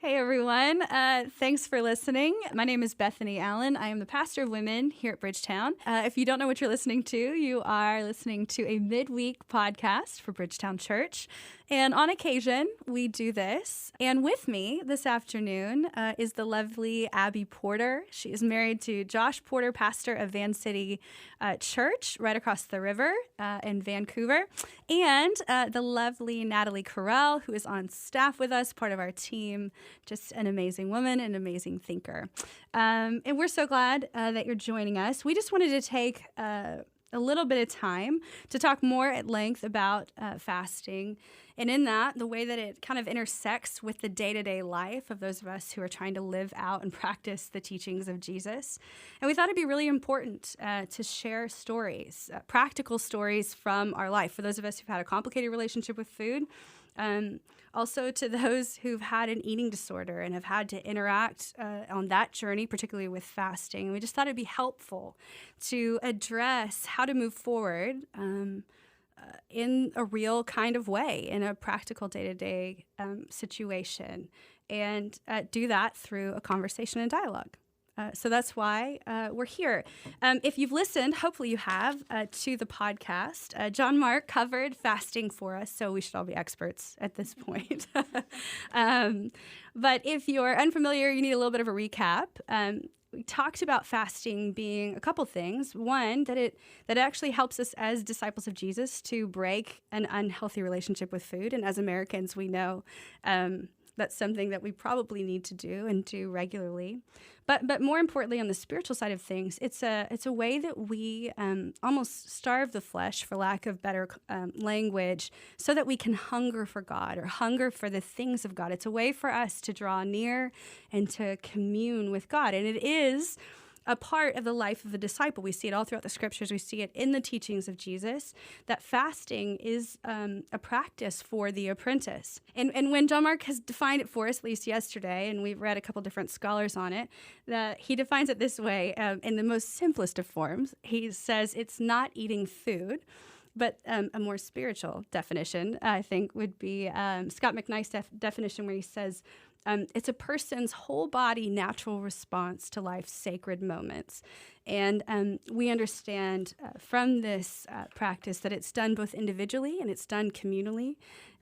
Hey everyone, thanks for listening. My name is Bethany Allen. I am the pastor of women here at Bridgetown. If you don't know what you're listening to, you are listening to a midweek podcast for Bridgetown Church. And on occasion, we do this. And with me this afternoon is the lovely Abby Porter. She is married to Josh Porter, pastor of Van City Church right across the river in Vancouver. And the lovely Natalie Correll, who is on staff with us, part of our team. Just an amazing woman, an amazing thinker. And we're so glad that you're joining us. We just wanted to take a little bit of time to talk more at length about fasting. And in that, the way that it kind of intersects with the day-to-day life of those of us who are trying to live out and practice the teachings of Jesus. And we thought it'd be really important to share stories, practical stories from our life. For those of us who've had a complicated relationship with food, also to those who've had an eating disorder and have had to interact on that journey, particularly with fasting. And we just thought it'd be helpful to address how to move forward in a real kind of way, in a practical day-to-day situation, and do that through a conversation and dialogue. So that's why we're here. If you've listened, hopefully you have, to the podcast, John Mark covered fasting for us, so we should all be experts at this point. But if you're unfamiliar, you need a little bit of a recap. We talked about fasting being a couple things. One, that it actually helps us as disciples of Jesus to break an unhealthy relationship with food. And as Americans, we know that's something that we probably need to do and do regularly. But more importantly, on the spiritual side of things, it's a way that we almost starve the flesh, for lack of better language, so that we can hunger for God or hunger for the things of God. It's a way for us to draw near and to commune with God. And it is a part of the life of a disciple. We see it all throughout the scriptures. We see it in the teachings of Jesus, that fasting is a practice for the apprentice. And when John Mark has defined it for us, at least yesterday, and we've read a couple different scholars on it, that he defines it this way in the most simplest of forms. He says it's not eating food, but a more spiritual definition, I think, would be Scott McKnight's definition, where he says, it's a person's whole body natural response to life's sacred moments. And we understand from this practice that it's done both individually and it's done communally.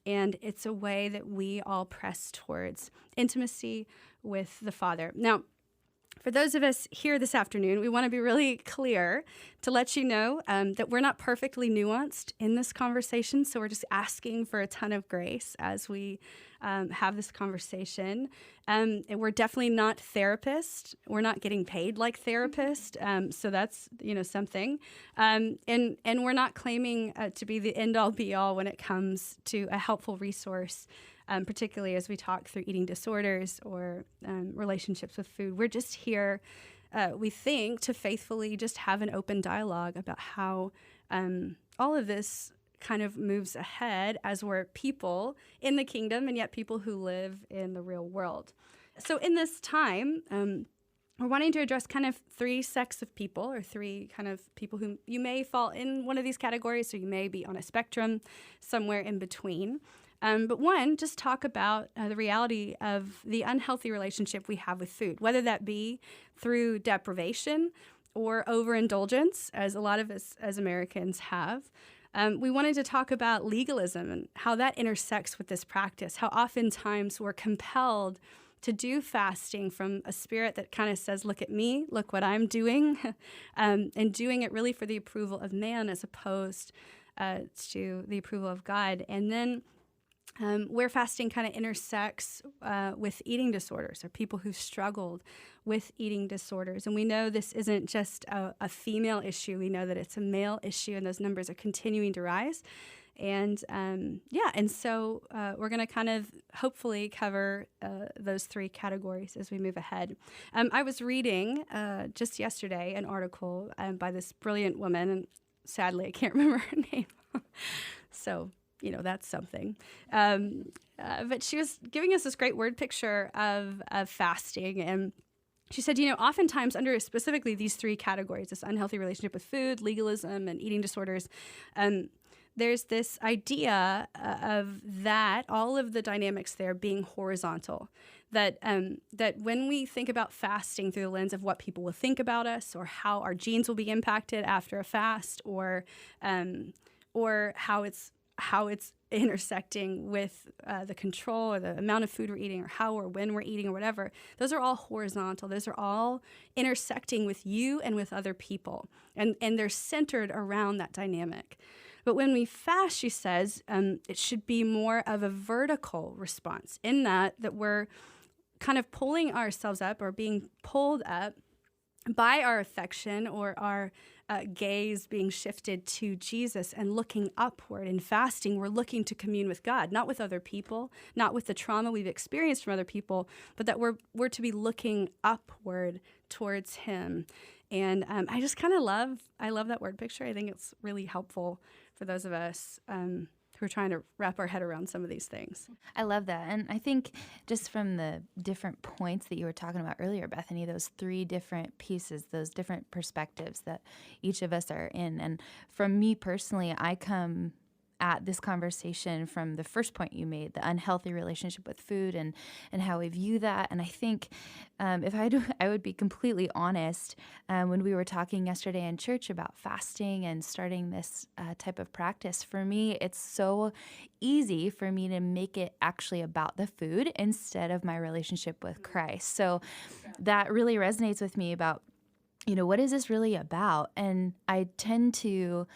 And it's a way that we all press towards intimacy with the Father. Now, for those of us here this afternoon, we want to be really clear to let you know that we're not perfectly nuanced in this conversation. So we're just asking for a ton of grace as we have this conversation. And we're definitely not therapists. We're not getting paid like therapists. So that's, something. And we're not claiming to be the end-all, be-all when it comes to a helpful resource, particularly as we talk through eating disorders or relationships with food. We're just here, we think, to faithfully just have an open dialogue about how all of this kind of moves ahead as we're people in the kingdom and yet people who live in the real world. So in this time, we're wanting to address kind of three sects of people, or three kind of people who you may fall in one of these categories, or you may be on a spectrum somewhere in between. But one, just talk about the reality of the unhealthy relationship we have with food, whether that be through deprivation or overindulgence, as a lot of us as Americans have. We wanted to talk about legalism and how that intersects with this practice, how oftentimes we're compelled to do fasting from a spirit that kind of says, look at me, look what I'm doing, and doing it really for the approval of man as opposed to the approval of God. And then where fasting kind of intersects with eating disorders, or people who've struggled with eating disorders. And we know this isn't just a female issue. We know that it's a male issue, and those numbers are continuing to rise. And so we're going to kind of hopefully cover those three categories as we move ahead. I was reading just yesterday an article by this brilliant woman, and sadly I can't remember her name. So, that's something. But she was giving us this great word picture of fasting. And she said, oftentimes under specifically these three categories, this unhealthy relationship with food, legalism, and eating disorders, there's this idea of that, all of the dynamics there being horizontal. That when we think about fasting through the lens of what people will think about us, or how our genes will be impacted after a fast, or how it's intersecting with the control or the amount of food we're eating, or how or when we're eating, or whatever, those are all horizontal. Those are all intersecting with you and with other people, and they're centered around that dynamic. But when we fast, she says, it should be more of a vertical response, in that we're kind of pulling ourselves up, or being pulled up by our affection, or our gaze being shifted to Jesus and looking upward. In fasting, we're looking to commune with God, not with other people, not with the trauma we've experienced from other people, but that we're to be looking upward towards Him. And I just kind of love that word picture. I think it's really helpful for those of us who are trying to wrap our head around some of these things. I love that. And I think just from the different points that you were talking about earlier, Bethany, those three different pieces, those different perspectives that each of us are in. And from me personally, I come at this conversation from the first point you made, the unhealthy relationship with food and how we view that. And I think if I would be completely honest, when we were talking yesterday in church about fasting and starting this type of practice, for me, it's so easy for me to make it actually about the food instead of my relationship with Christ. So that really resonates with me about, what is this really about? And I tend to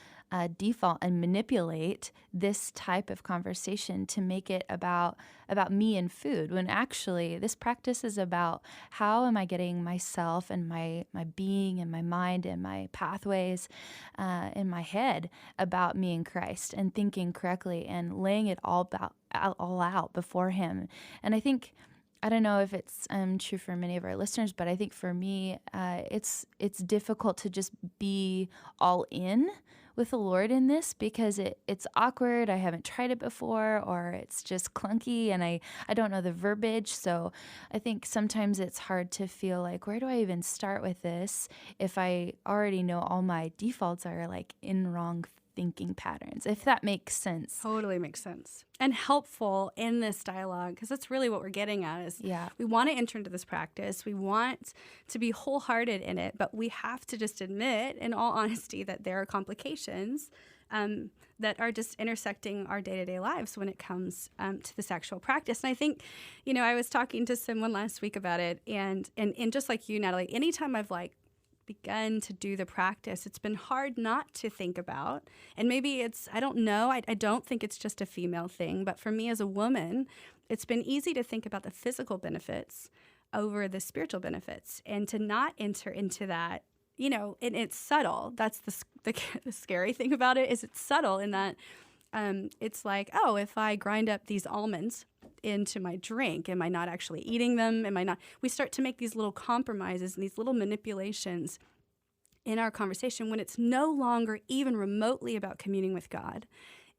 default and manipulate this type of conversation to make it about me and food, when actually this practice is about how am I getting myself and my being and my mind and my pathways in my head about me and Christ, and thinking correctly and laying it all out before Him. And I think, I don't know if it's true for many of our listeners, but I think for me, it's difficult to just be all in with the Lord in this, because it's awkward. I haven't tried it before, or it's just clunky, and I don't know the verbiage. So I think sometimes it's hard to feel like, where do I even start with this if I already know all my defaults are like in wrong thinking patterns, if that makes sense. Totally makes sense. And helpful in this dialogue, because that's really what we're getting at is we want to enter into this practice. We want to be wholehearted in it, but we have to just admit, in all honesty, that there are complications that are just intersecting our day-to-day lives when it comes to this actual practice. And I think, I was talking to someone last week about it, and just like you, Natalie, anytime I've begun to do the practice, it's been hard not to think about. And maybe it's, I don't know, I don't think it's just a female thing, but for me as a woman, it's been easy to think about the physical benefits over the spiritual benefits, and to not enter into that, and it's subtle. That's the scary thing about it, is it's subtle in that it's like, oh, if I grind up these almonds into my drink, am I not actually eating them? Am I not? We start to make these little compromises and these little manipulations in our conversation when it's no longer even remotely about communing with God.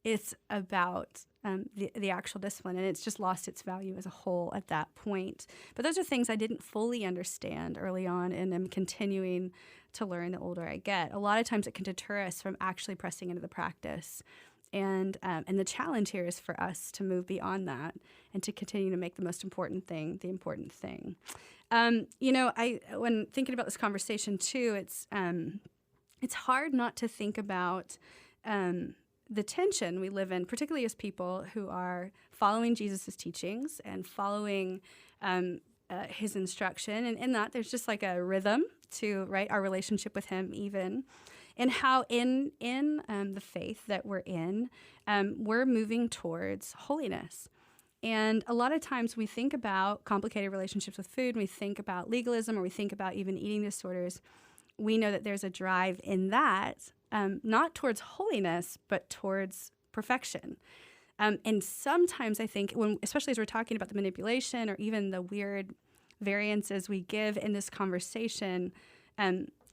It's about the actual discipline, and it's just lost its value as a whole at that point. But those are things I didn't fully understand early on, and I'm continuing to learn the older I get. A lot of times it can deter us from actually pressing into the practice. And the challenge here is for us to move beyond that and to continue to make the most important thing the important thing. When thinking about this conversation too, it's hard not to think about the tension we live in, particularly as people who are following Jesus' teachings and following His instruction. And in that, there's just like a rhythm to our relationship with Him even. And how in the faith that we're in, we're moving towards holiness. And a lot of times we think about complicated relationships with food, we think about legalism, or we think about even eating disorders. We know that there's a drive in that, not towards holiness, but towards perfection. And sometimes I think, especially as we're talking about the manipulation or even the weird variances we give in this conversation,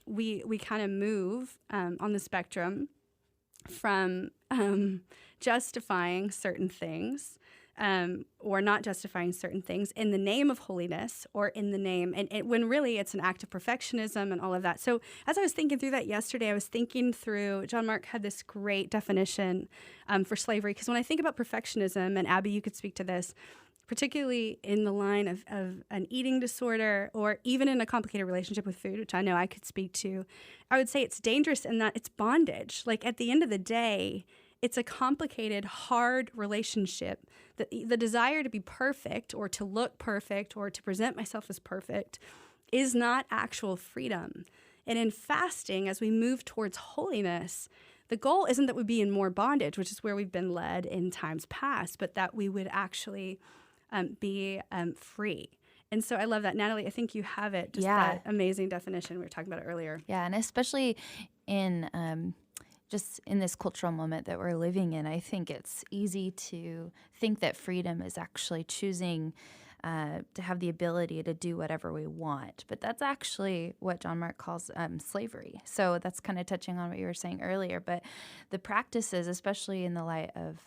we kind of move on the spectrum from justifying certain things or not justifying certain things in the name of holiness or in the name, and when really it's an act of perfectionism and all of that. So as I was thinking through that yesterday, I was thinking through, John Mark had this great definition for slavery, because when I think about perfectionism, and Abby, you could speak to this, particularly in the line of an eating disorder or even in a complicated relationship with food, which I know I could speak to, I would say it's dangerous in that it's bondage. Like at the end of the day, it's a complicated, hard relationship. The desire to be perfect or to look perfect or to present myself as perfect is not actual freedom. And in fasting, as we move towards holiness, the goal isn't that we be in more bondage, which is where we've been led in times past, but that we would actually be free. And so I love that. Natalie, I think you have it, just that amazing definition we were talking about earlier. Yeah, and especially in just in this cultural moment that we're living in, I think it's easy to think that freedom is actually choosing to have the ability to do whatever we want. But that's actually what John Mark calls slavery. So that's kind of touching on what you were saying earlier. But the practices, especially in the light of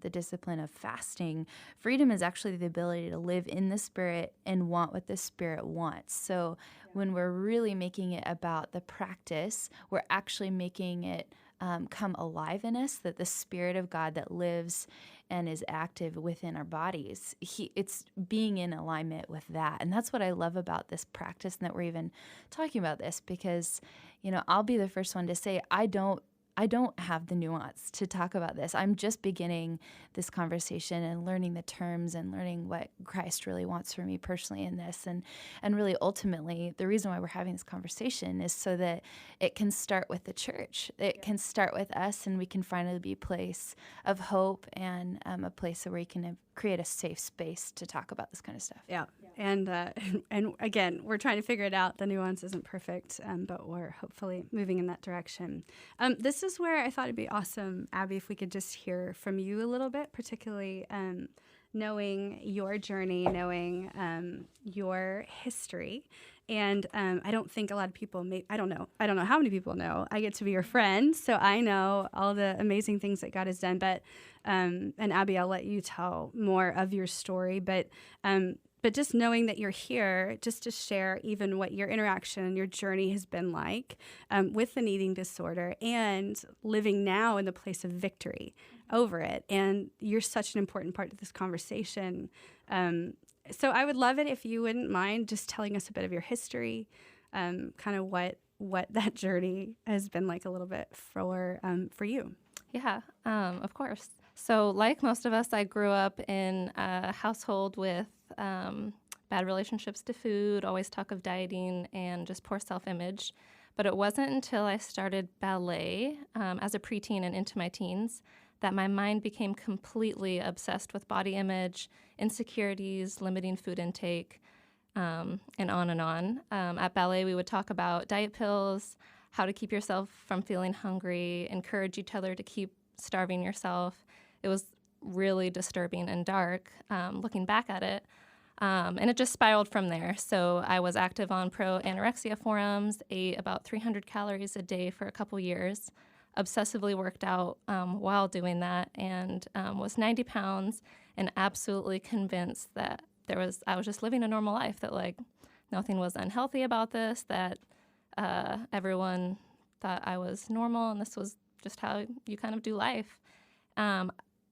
the discipline of fasting, freedom is actually the ability to live in the Spirit and want what the Spirit wants. So when we're really making it about the practice, we're actually making it come alive in us, that the Spirit of God that lives and is active within our bodies, it's being in alignment with that. And that's what I love about this practice, and that we're even talking about this, because, I'll be the first one to say I don't have the nuance to talk about this. I'm just beginning this conversation and learning the terms and learning what Christ really wants for me personally in this. And really, ultimately, the reason why we're having this conversation is so that it can start with the church. It can start with us, and we can finally be a place of hope and a place where we can create a safe space to talk about this kind of stuff. Yeah. And again, we're trying to figure it out. The nuance isn't perfect, but we're hopefully moving in that direction. This is where I thought it'd be awesome, Abby, if we could just hear from you a little bit, particularly knowing your journey, knowing your history. And I don't think a lot of people I don't know how many people know. I get to be your friend, so I know all the amazing things that God has done. But and Abby, I'll let you tell more of your story. But just knowing that you're here, just to share even what your interaction and your journey has been like with an eating disorder, and living now in the place of victory over it. And you're such an important part of this conversation. So I would love it if you wouldn't mind just telling us a bit of your history, kind of what that journey has been like a little bit for you. Yeah, of course. So like most of us, I grew up in a household with bad relationships to food, always talk of dieting, and just poor self-image. But it wasn't until I started ballet as a preteen and into my teens that my mind became completely obsessed with body image, insecurities, limiting food intake, and on and on. At ballet, we would talk about diet pills, how to keep yourself from feeling hungry, encourage each other to keep starving yourself. It was really disturbing and dark looking back at it. And it just spiraled from there. So I was active on pro-anorexia forums, ate about 300 calories a day for a couple years, obsessively worked out while doing that, and was 90 pounds and absolutely convinced that I was just living a normal life, that like nothing was unhealthy about this, that everyone thought I was normal and this was just how you kind of do life.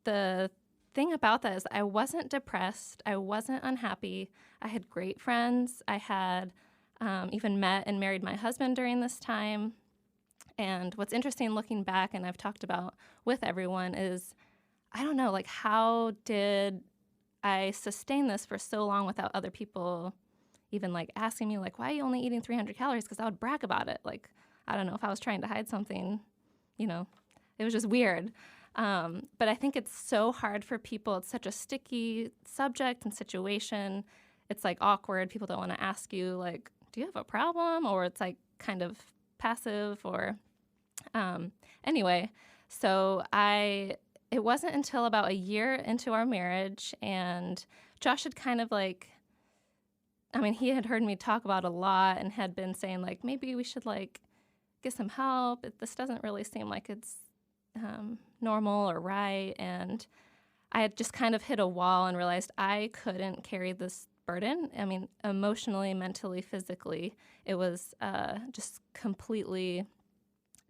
The thing about that is I wasn't depressed. I wasn't unhappy. I had great friends. I had even met and married my husband during this time. And what's interesting looking back, and I've talked about with everyone, is I don't know, like, how did I sustain this for so long without other people even like asking me, like, why are you only eating 300 calories? Because I would brag about it. Like, I don't know if I was trying to hide something, it was just weird. But I think it's so hard for people. It's such a sticky subject and situation. It's like awkward. People don't want to ask you, like, do you have a problem? Or it's like kind of passive or anyway. So it wasn't until about a year into our marriage, and Josh had kind of like, he had heard me talk about it a lot and had been saying, like, maybe we should like get some help. This doesn't really seem like it's normal or right. And I had just kind of hit a wall and realized I couldn't carry this burden. I mean, emotionally, mentally, physically, it was just completely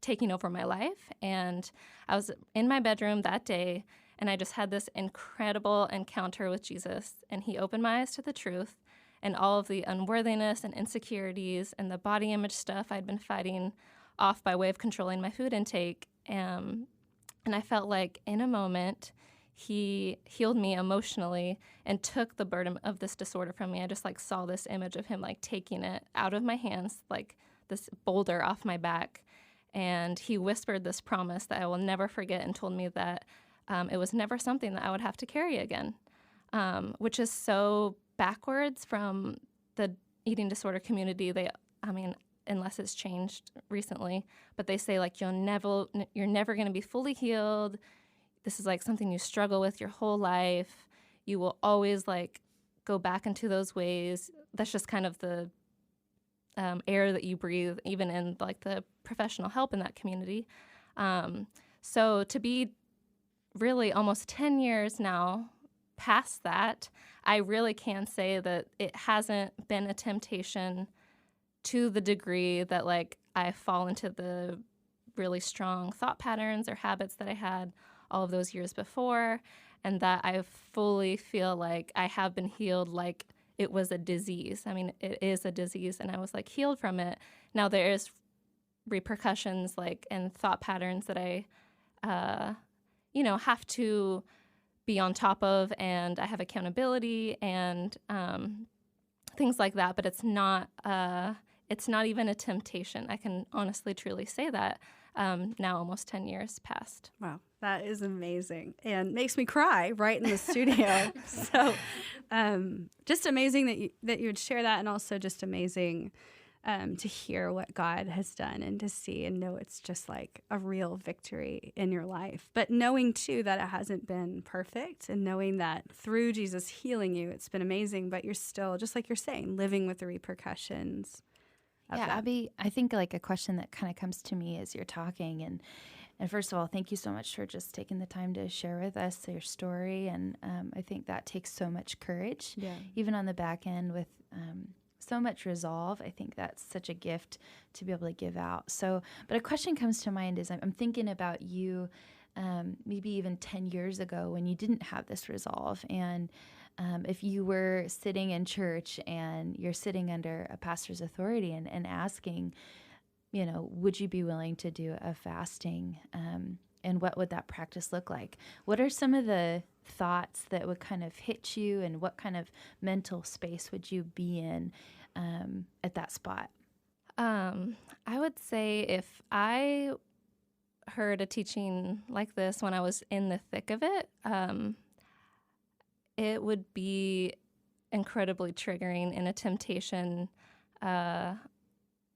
taking over my life. And I was in my bedroom that day, and I just had this incredible encounter with Jesus. And he opened my eyes to the truth and all of the unworthiness and insecurities and the body image stuff I'd been fighting off by way of controlling my food intake. And I felt like in a moment, he healed me emotionally and took the burden of this disorder from me. I just like saw this image of him like taking it out of my hands, like this boulder off my back. And he whispered this promise that I will never forget and told me that it was never something that I would have to carry again, which is so backwards from the eating disorder community. Unless it's changed recently, but they say like you're never going to be fully healed. This is like something you struggle with your whole life. You will always like go back into those ways. That's just kind of the air that you breathe, even in like the professional help in that community. So to be really almost 10 years now past that, I really can say that it hasn't been a temptation to the degree that like I fall into the really strong thought patterns or habits that I had all of those years before, and that I fully feel like I have been healed like it was a disease. I mean, it is a disease, and I was like healed from it. Now there is repercussions like and thought patterns that I have to be on top of, and I have accountability and things like that, but it's not even a temptation. I can honestly, truly say that now almost 10 years past. Wow, that is amazing and makes me cry right in the studio. So just amazing that you would share that, and also just amazing to hear what God has done and to see and know it's just like a real victory in your life. But knowing too that it hasn't been perfect, and knowing that through Jesus healing you, it's been amazing, but you're still, just like you're saying, living with the repercussions. Yeah, Abby, I think like a question that kind of comes to me as you're talking, and first of all, thank you so much for just taking the time to share with us your story, and I think that takes so much courage, even on the back end with so much resolve. I think that's such a gift to be able to give out. So, but a question comes to mind is I'm thinking about you maybe even 10 years ago when you didn't have this resolve, and if you were sitting in church and you're sitting under a pastor's authority and asking, would you be willing to do a fasting? And what would that practice look like? What are some of the thoughts that would kind of hit you, and what kind of mental space would you be in at that spot? I would say if I heard a teaching like this when I was in the thick of it, it would be incredibly triggering and a temptation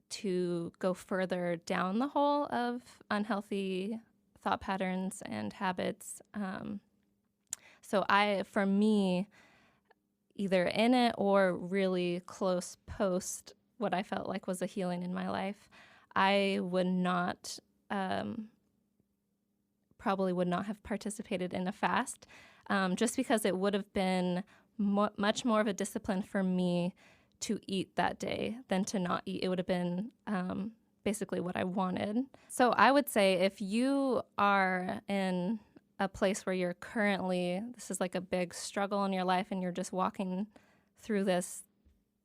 to go further down the hole of unhealthy thought patterns and habits. So for me, either in it or really close post what I felt like was a healing in my life, I would not, probably would not have participated in a fast, just because it would have been much more of a discipline for me to eat that day than to not eat. It would have been basically what I wanted. So I would say if you are in a place where you're currently, this is like a big struggle in your life and you're just walking through this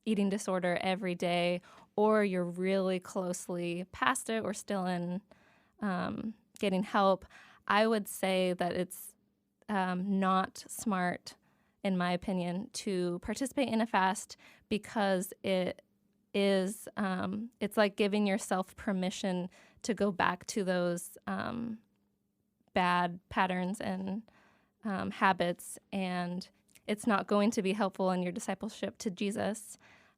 eating disorder every day, or you're really closely past it or still in getting help, I would say that it's not smart, in my opinion, to participate in a fast, because it is, it's like giving yourself permission to go back to those bad patterns and habits, and it's not going to be helpful in your discipleship to Jesus.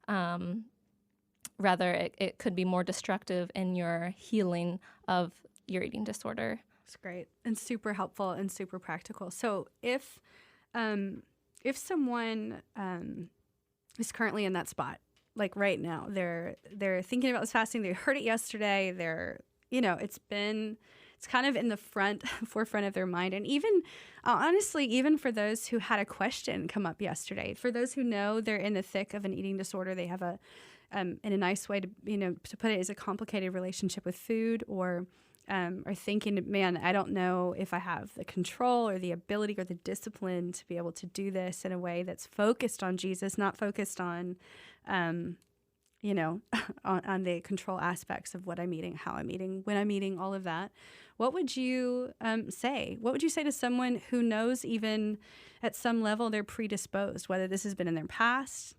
Rather, it could be more destructive in your healing of your eating disorder. That's great and super helpful and super practical. So if someone is currently in that spot, like right now, they're thinking about this fasting, they heard it yesterday, it's been it's kind of in the forefront of their mind. And even honestly, even for those who had a question come up yesterday, for those who know they're in the thick of an eating disorder, they have in a nice way to put it, is a complicated relationship with food, or are thinking, man, I don't know if I have the control or the ability or the discipline to be able to do this in a way that's focused on Jesus, not focused on, on the control aspects of what I'm eating, how I'm eating, when I'm eating, all of that. What would you say? What would you say to someone who knows even at some level they're predisposed, whether this has been in their past,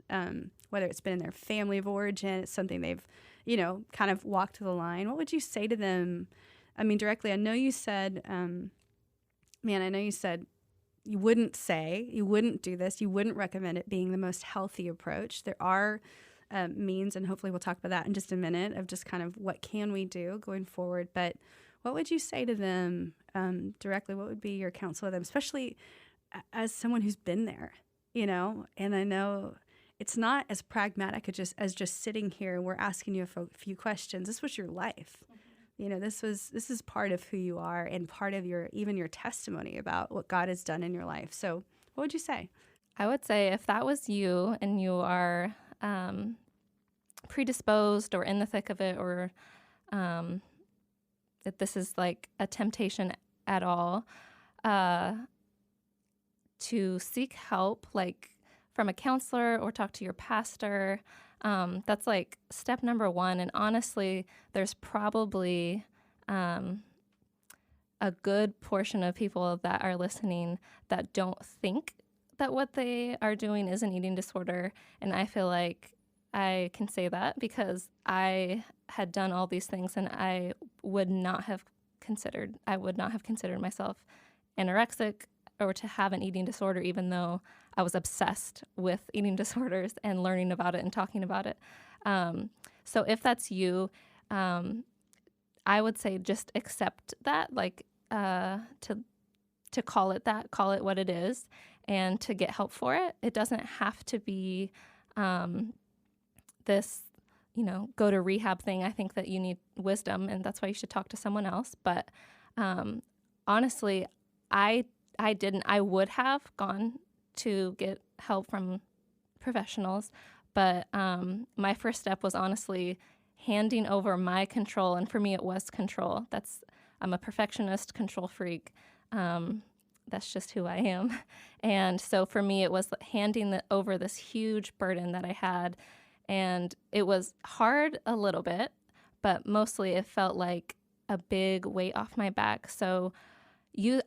whether it's been in their family of origin, it's something they've, kind of walked the line. What would you say to them? I mean, directly, I know you said, you wouldn't do this. You wouldn't recommend it being the most healthy approach. There are means, and hopefully we'll talk about that in just a minute, of just kind of what can we do going forward. But what would you say to them directly? What would be your counsel to them, especially as someone who's been there, And I know it's not as pragmatic as just sitting here. We're asking you a few questions. This was your life. This is part of who you are and part of your testimony about what God has done in your life. So what would you say? I would say if that was you and you are predisposed or in the thick of it, or that this is like a temptation at all, to seek help, like from a counselor or talk to your pastor. That's like step number one. And honestly, there's probably a good portion of people that are listening that don't think that what they are doing is an eating disorder. And I feel like I can say that because I had done all these things, and I would not have considered myself anorexic or to have an eating disorder, even though I was obsessed with eating disorders and learning about it and talking about it. So if that's you, I would say just accept that, like to call it that, call it what it is, and to get help for it. It doesn't have to be this, go to rehab thing. I think that you need wisdom, and that's why you should talk to someone else. But honestly, I didn't. I would have gone to get help from professionals, but my first step was honestly handing over my control, and for me, it was control. I'm a perfectionist, control freak. That's just who I am. And so for me, it was handing over this huge burden that I had, and it was hard a little bit, but mostly it felt like a big weight off my back. So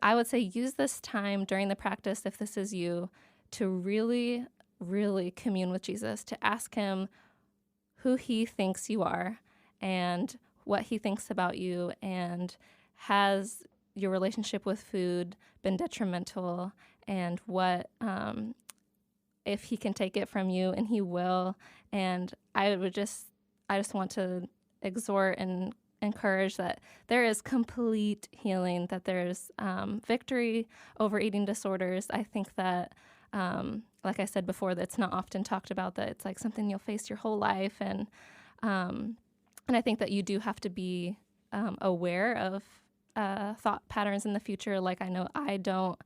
I would say use this time during the practice, if this is you, to really, really commune with Jesus, to ask him who he thinks you are and what he thinks about you, and has your relationship with food been detrimental, and what if he can take it from you, and he will. And I just want to exhort and encourage that there is complete healing, that there's victory over eating disorders. I think that, like I said before, that's not often talked about, that it's like something you'll face your whole life. And I think that you do have to be aware of thought patterns in the future. Like, I know I don't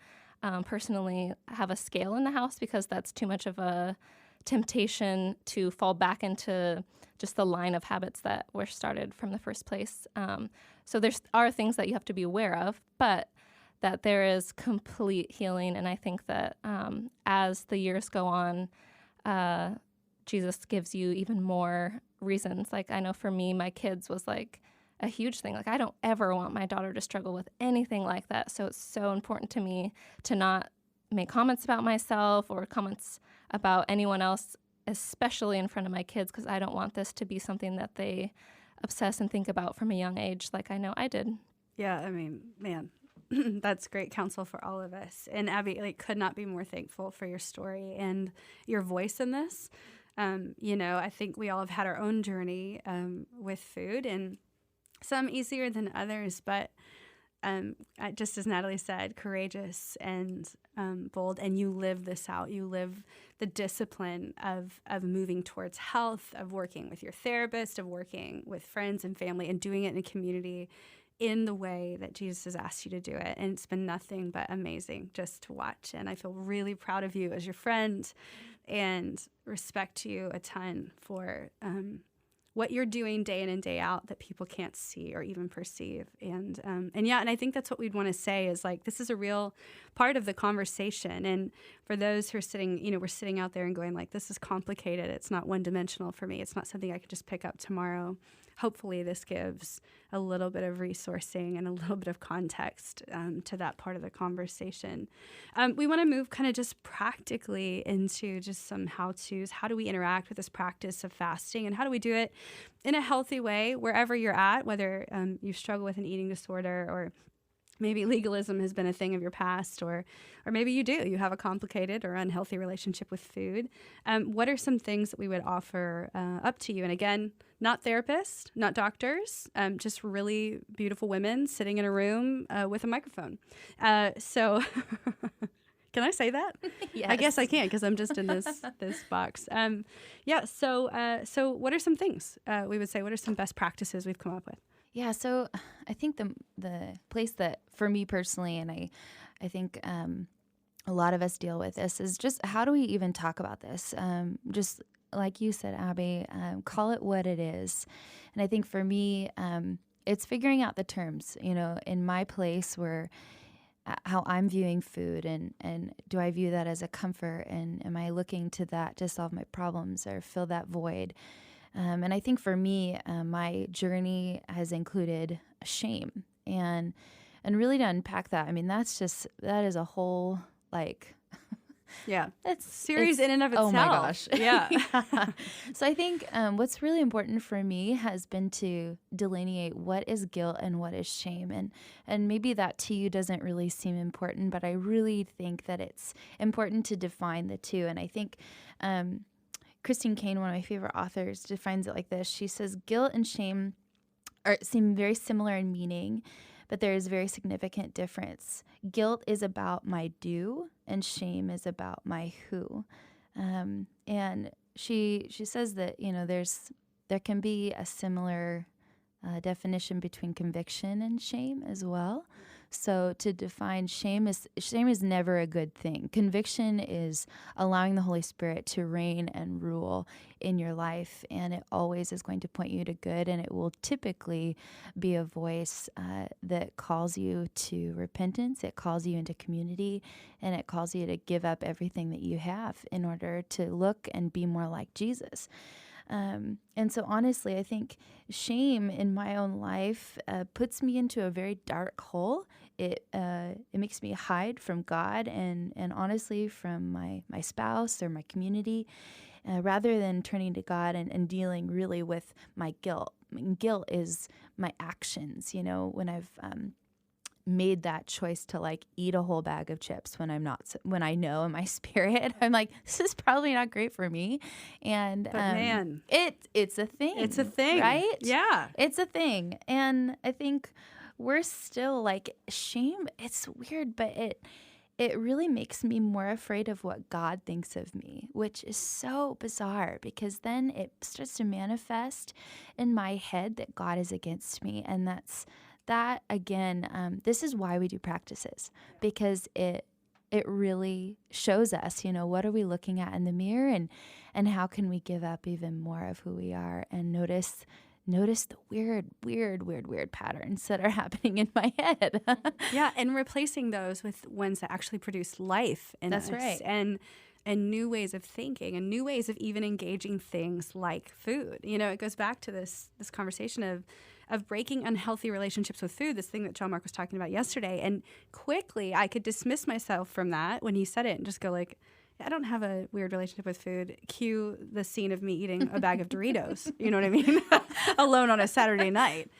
personally have a scale in the house because that's too much of a temptation to fall back into just the line of habits that were started from the first place. So there are things that you have to be aware of, but that there is complete healing. And I think that as the years go on, Jesus gives you even more reasons. Like, I know for me, my kids was like a huge thing. Like, I don't ever want my daughter to struggle with anything like that. So it's so important to me to not make comments about myself or comments about anyone else, especially in front of my kids, because I don't want this to be something that they obsess and think about from a young age, like I know I did. Yeah, I mean, man, that's great counsel for all of us. And Abby, could not be more thankful for your story and your voice in this. I think we all have had our own journey with food, and some easier than others, but just as Natalie said, courageous and bold, and you live this out. You live the discipline of moving towards health, of working with your therapist, of working with friends and family, and doing it in a community. in the way that Jesus has asked you to do it. And it's been nothing but amazing just to watch. And I feel really proud of you as your friend and respect you a ton for what you're doing day in and day out that people can't see or even perceive. And I think that's what we'd want to say is like, this is a real part of the conversation. And for those who are sitting, we're sitting out there and going like, this is complicated. It's not one dimensional for me. It's not something I could just pick up tomorrow. Hopefully this gives a little bit of resourcing and a little bit of context to that part of the conversation. We want to move kind of just practically into just some how-tos. How do we interact with this practice of fasting, and how do we do it in a healthy way wherever you're at, whether you struggle with an eating disorder or maybe legalism has been a thing of your past, or maybe you have a complicated or unhealthy relationship with food. What are some things that we would offer up to you? And again, not therapists, not doctors, just really beautiful women sitting in a room with a microphone. So can I say that? Yes. I guess I can because I'm just in this box. So what are some things we would say? What are some best practices we've come up with? Yeah, so I think the place that for me personally, and I think a lot of us deal with this, is just how do we even talk about this? Just like you said, Abby, call it what it is. And I think for me, it's figuring out the terms, in my place where how I'm viewing food, and do I view that as a comfort, and am I looking to that to solve my problems or fill that void? And I think for me, my journey has included shame, and really to unpack that. I mean, that is a whole it's series in and of itself. Oh my gosh, yeah. So I think what's really important for me has been to delineate what is guilt and what is shame, and maybe that to you doesn't really seem important, but I really think that it's important to define the two. And I think Christine Kane, one of my favorite authors, defines it like this. She says, guilt and shame seem very similar in meaning, but there is a very significant difference. Guilt is about my do, and shame is about my who. And she says that, there can be a similar definition between conviction and shame as well. So to define shame is never a good thing. Conviction is allowing the Holy Spirit to reign and rule in your life, and it always is going to point you to good, and it will typically be a voice that calls you to repentance, it calls you into community, and it calls you to give up everything that you have in order to look and be more like Jesus. And so honestly, I think shame in my own life puts me into a very dark hole. It makes me hide from God and honestly from my spouse or my community, rather than turning to God and dealing really with my guilt. I mean, guilt is my actions. When I've made that choice to eat a whole bag of chips when I know in my spirit I'm like, this is probably not great for me, and but man, it's a thing, right? Yeah, it's a thing. And I think we're still shame, it's weird, but it really makes me more afraid of what God thinks of me, which is so bizarre, because then it starts to manifest in my head that God is against me. And that again, this is why we do practices, because it really shows us, what are we looking at in the mirror, and how can we give up even more of who we are, and notice the weird patterns that are happening in my head. Yeah, and replacing those with ones that actually produce life in us. That's right. And new ways of thinking, and new ways of even engaging things like food. It goes back to this conversation of breaking unhealthy relationships with food, this thing that John Mark was talking about yesterday. And quickly, I could dismiss myself from that when he said it and just go I don't have a weird relationship with food. Cue the scene of me eating a bag of Doritos, you know what I mean? Alone on a Saturday night.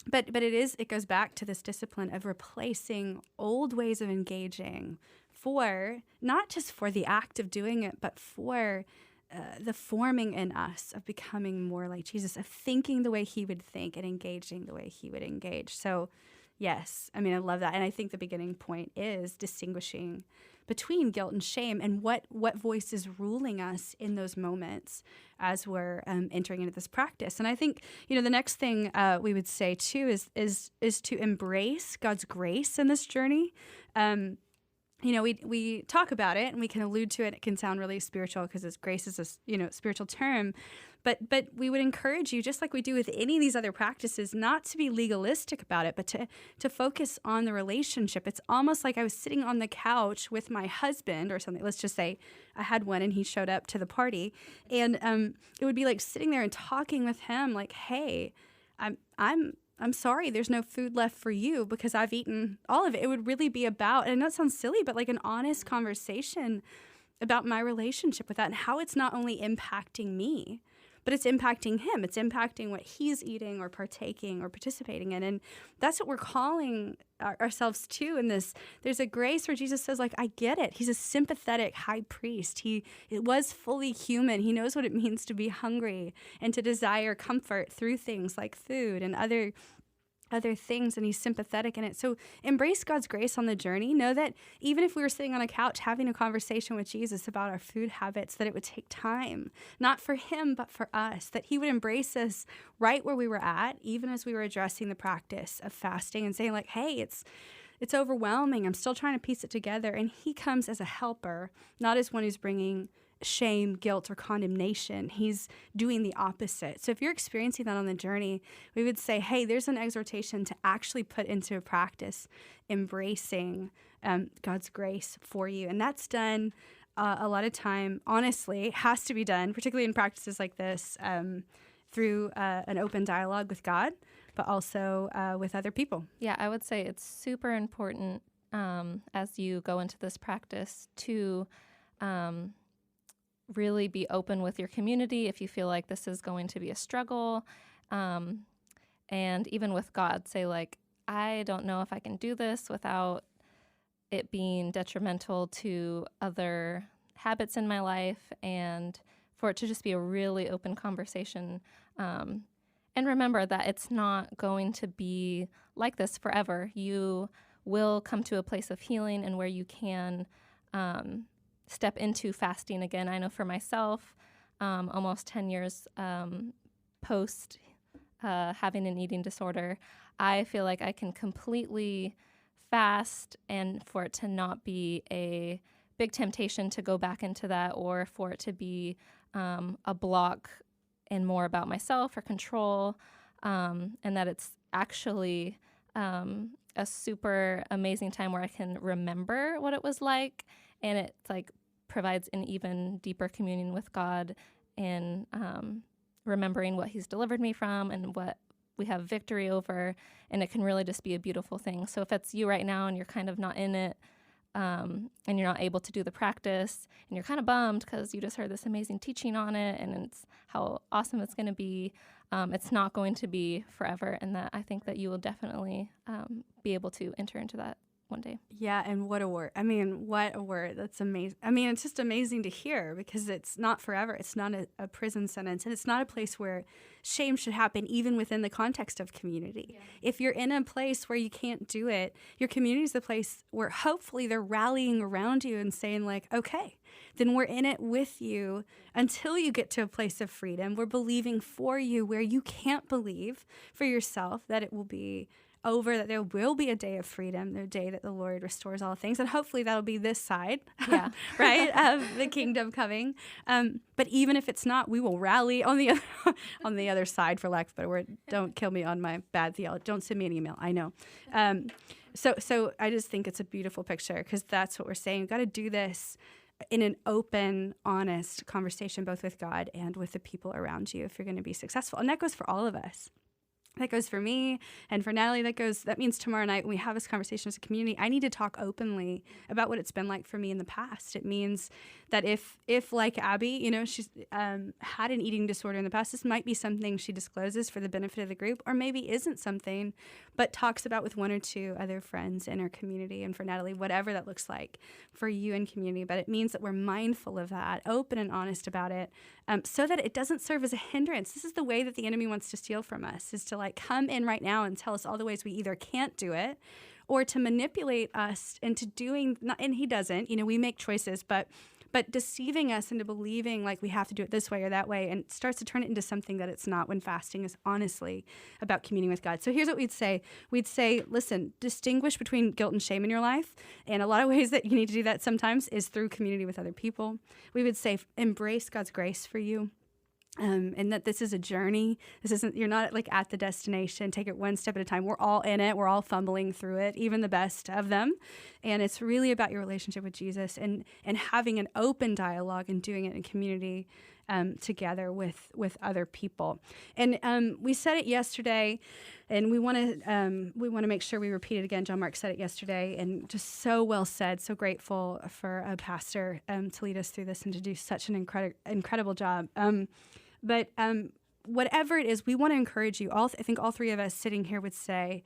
But it goes back to this discipline of replacing old ways of engaging for, not just for the act of doing it, but for the forming in us of becoming more like Jesus, of thinking the way he would think and engaging the way he would engage. So yes, I love that. And I think the beginning point is distinguishing between guilt and shame, and what voice is ruling us in those moments as we're entering into this practice. And I think, the next thing we would say too is to embrace God's grace in this journey. We talk about it and we can allude to it. It can sound really spiritual because grace is a spiritual term, but we would encourage you, just like we do with any of these other practices, not to be legalistic about it, but to focus on the relationship. It's almost like I was sitting on the couch with my husband or something. Let's just say I had one and he showed up to the party, and it would be like sitting there and talking with him, like, hey, I'm sorry there's no food left for you because I've eaten all of it. It would really be about, and that sounds silly, but like an honest conversation about my relationship with that and how it's not only impacting me, but it's impacting him. It's impacting what he's eating or partaking or participating in. And that's what we're calling ourselves to in this. There's a grace where Jesus says, like, I get it. He's a sympathetic high priest. It was fully human. He knows what it means to be hungry and to desire comfort through things like food and other things, and he's sympathetic in it. So embrace God's grace on the journey. Know that even if we were sitting on a couch having a conversation with Jesus about our food habits, that it would take time, not for him, but for us, that he would embrace us right where we were at, even as we were addressing the practice of fasting and saying, like, hey, it's overwhelming. I'm still trying to piece it together. And he comes as a helper, not as one who's bringing shame, guilt, or condemnation. He's doing the opposite. So if you're experiencing that on the journey, we would say, hey, there's an exhortation to actually put into practice embracing God's grace for you. And that's done a lot of time, honestly, has to be done, particularly in practices like this, through an open dialogue with God, but also with other people. Yeah, I would say it's super important as you go into this practice to really be open with your community if you feel like this is going to be a struggle. And even with God, say, like, I don't know if I can do this without it being detrimental to other habits in my life, and for it to just be a really open conversation. And remember that it's not going to be like this forever. You will come to a place of healing and where you can step into fasting again. I know for myself, almost 10 years post having an eating disorder, I feel like I can completely fast, and for it to not be a big temptation to go back into that, or for it to be a block and more about myself or control, and that it's actually a super amazing time where I can remember what it was like, and it's like provides an even deeper communion with God in remembering what he's delivered me from and what we have victory over, and it can really just be a beautiful thing. So if it's you right now and you're kind of not in it, and you're not able to do the practice, and you're kind of bummed because you just heard this amazing teaching on it and it's how awesome it's going to be, it's not going to be forever, and that I think that you will definitely be able to enter into that one day. Yeah, and what a word. I mean, what a word. That's amazing. I mean, it's just amazing to hear, because it's not forever. It's not a prison sentence, and it's not a place where shame should happen, even within the context of community. Yeah. If you're in a place where you can't do it, your community is the place where hopefully they're rallying around you and saying, like, okay, then we're in it with you until you get to a place of freedom. We're believing for you where you can't believe for yourself that it will be over, that there will be a day of freedom, the day that the Lord restores all things. And hopefully that'll be this side, yeah. right, of the kingdom coming. But even if it's not, we will rally on the other side, for lack of a better word. Don't kill me on my bad theology. Don't send me an email. I know. So I just think it's a beautiful picture, because that's what we're saying. We've got to do this in an open, honest conversation, both with God and with the people around you, if you're going to be successful. And that goes for all of us. That goes for me and for Natalie. That means tomorrow night when we have this conversation as a community, I need to talk openly about what it's been like for me in the past. It means that if like Abby, she's had an eating disorder in the past, this might be something she discloses for the benefit of the group, or maybe isn't something, but talks about with one or two other friends in our community. And for Natalie, whatever that looks like for you in community. But it means that we're mindful of that, open and honest about it, so that it doesn't serve as a hindrance. This is the way that the enemy wants to steal from us, is to like come in right now and tell us all the ways we either can't do it, or to manipulate us into doing, and he doesn't, we make choices, but deceiving us into believing like we have to do it this way or that way, and it starts to turn it into something that it's not, when fasting is honestly about communing with God. So here's what we'd say. We'd say, listen, distinguish between guilt and shame in your life. And a lot of ways that you need to do that sometimes is through community with other people. We would say, embrace God's grace for you. And that this is a journey. You're not like at the destination. Take it one step at a time. We're all in it. We're all fumbling through it, even the best of them. And it's really about your relationship with Jesus and having an open dialogue and doing it in community together with other people. And we said it yesterday, and we want to make sure we repeat it again. John Mark said it yesterday, and just so well said. So grateful for a pastor to lead us through this and to do such an incredible job. But whatever it is, we want to encourage you. I think all three of us sitting here would say,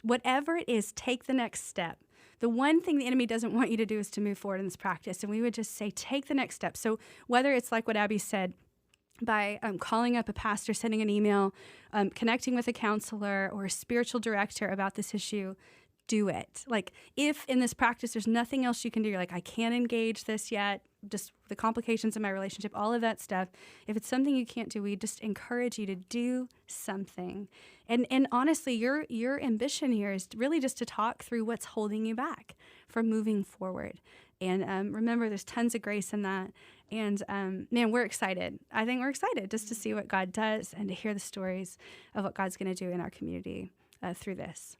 whatever it is, take the next step. The one thing the enemy doesn't want you to do is to move forward in this practice. And we would just say, take the next step. So whether it's like what Abby said, by calling up a pastor, sending an email, connecting with a counselor or a spiritual director about this issue, do it. Like, if in this practice there's nothing else you can do, you're like, I can't engage this yet, just the complications in my relationship, all of that stuff. If it's something you can't do, we just encourage you to do something. And honestly, your ambition here is really just to talk through what's holding you back from moving forward. And remember, there's tons of grace in that. And man, we're excited. I think we're excited just to see what God does and to hear the stories of what God's going to do in our community through this.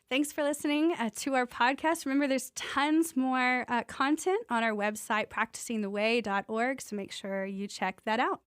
Thanks for listening to our podcast. Remember, there's tons more content on our website, practicingtheway.org, so make sure you check that out.